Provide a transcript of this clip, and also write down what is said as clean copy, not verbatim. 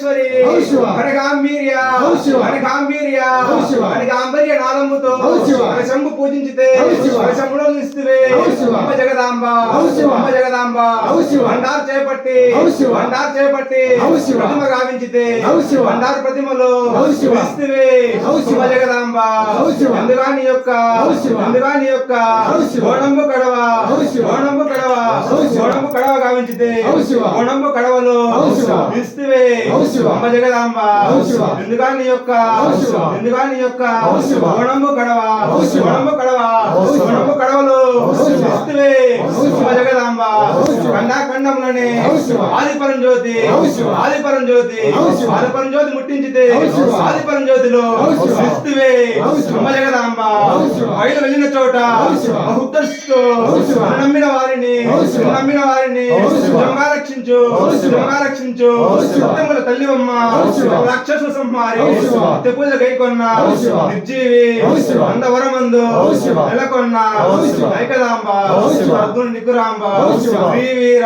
మహేశ్వరి కనకాంబీర్య కనకాంబర్య నాదమ్ముతో శంభు పూజించితే శంభులో ఇస్తువే అమ్మ జగదాంబ బండారు చేపట్టి ప్రతిమ గావించితే బండారు ప్రతిమలో ఇస్తువే అమ్మ జగదాంబ అందుగాని యొక్క ఓణంబు కడవ గావించితే ఓణంబు కడవలో ఇస్తువే అమ్మ జగదాంబ ఎందుగాని యొక్క ఓణంబు కడవలో ఇస్తువే అమ్మ జగదాంబ ఖండంలోనే ఆదిపరం జ్యోతి ముట్టించితే ఆదిపరం జ్యోతిలో ఇస్తువే అమ్మ జగదాంబ బయలు వెళ్ళిన చోట నమ్మిన వారిని రక్షించు సత్యముల తల్లివమ్మ రాక్షస సంహారి పూజలు గైకొన్న నిర్జీవి అందవరమందు నెలకొన్న ఐకదాంబ నికురాంబ శ్రీవీర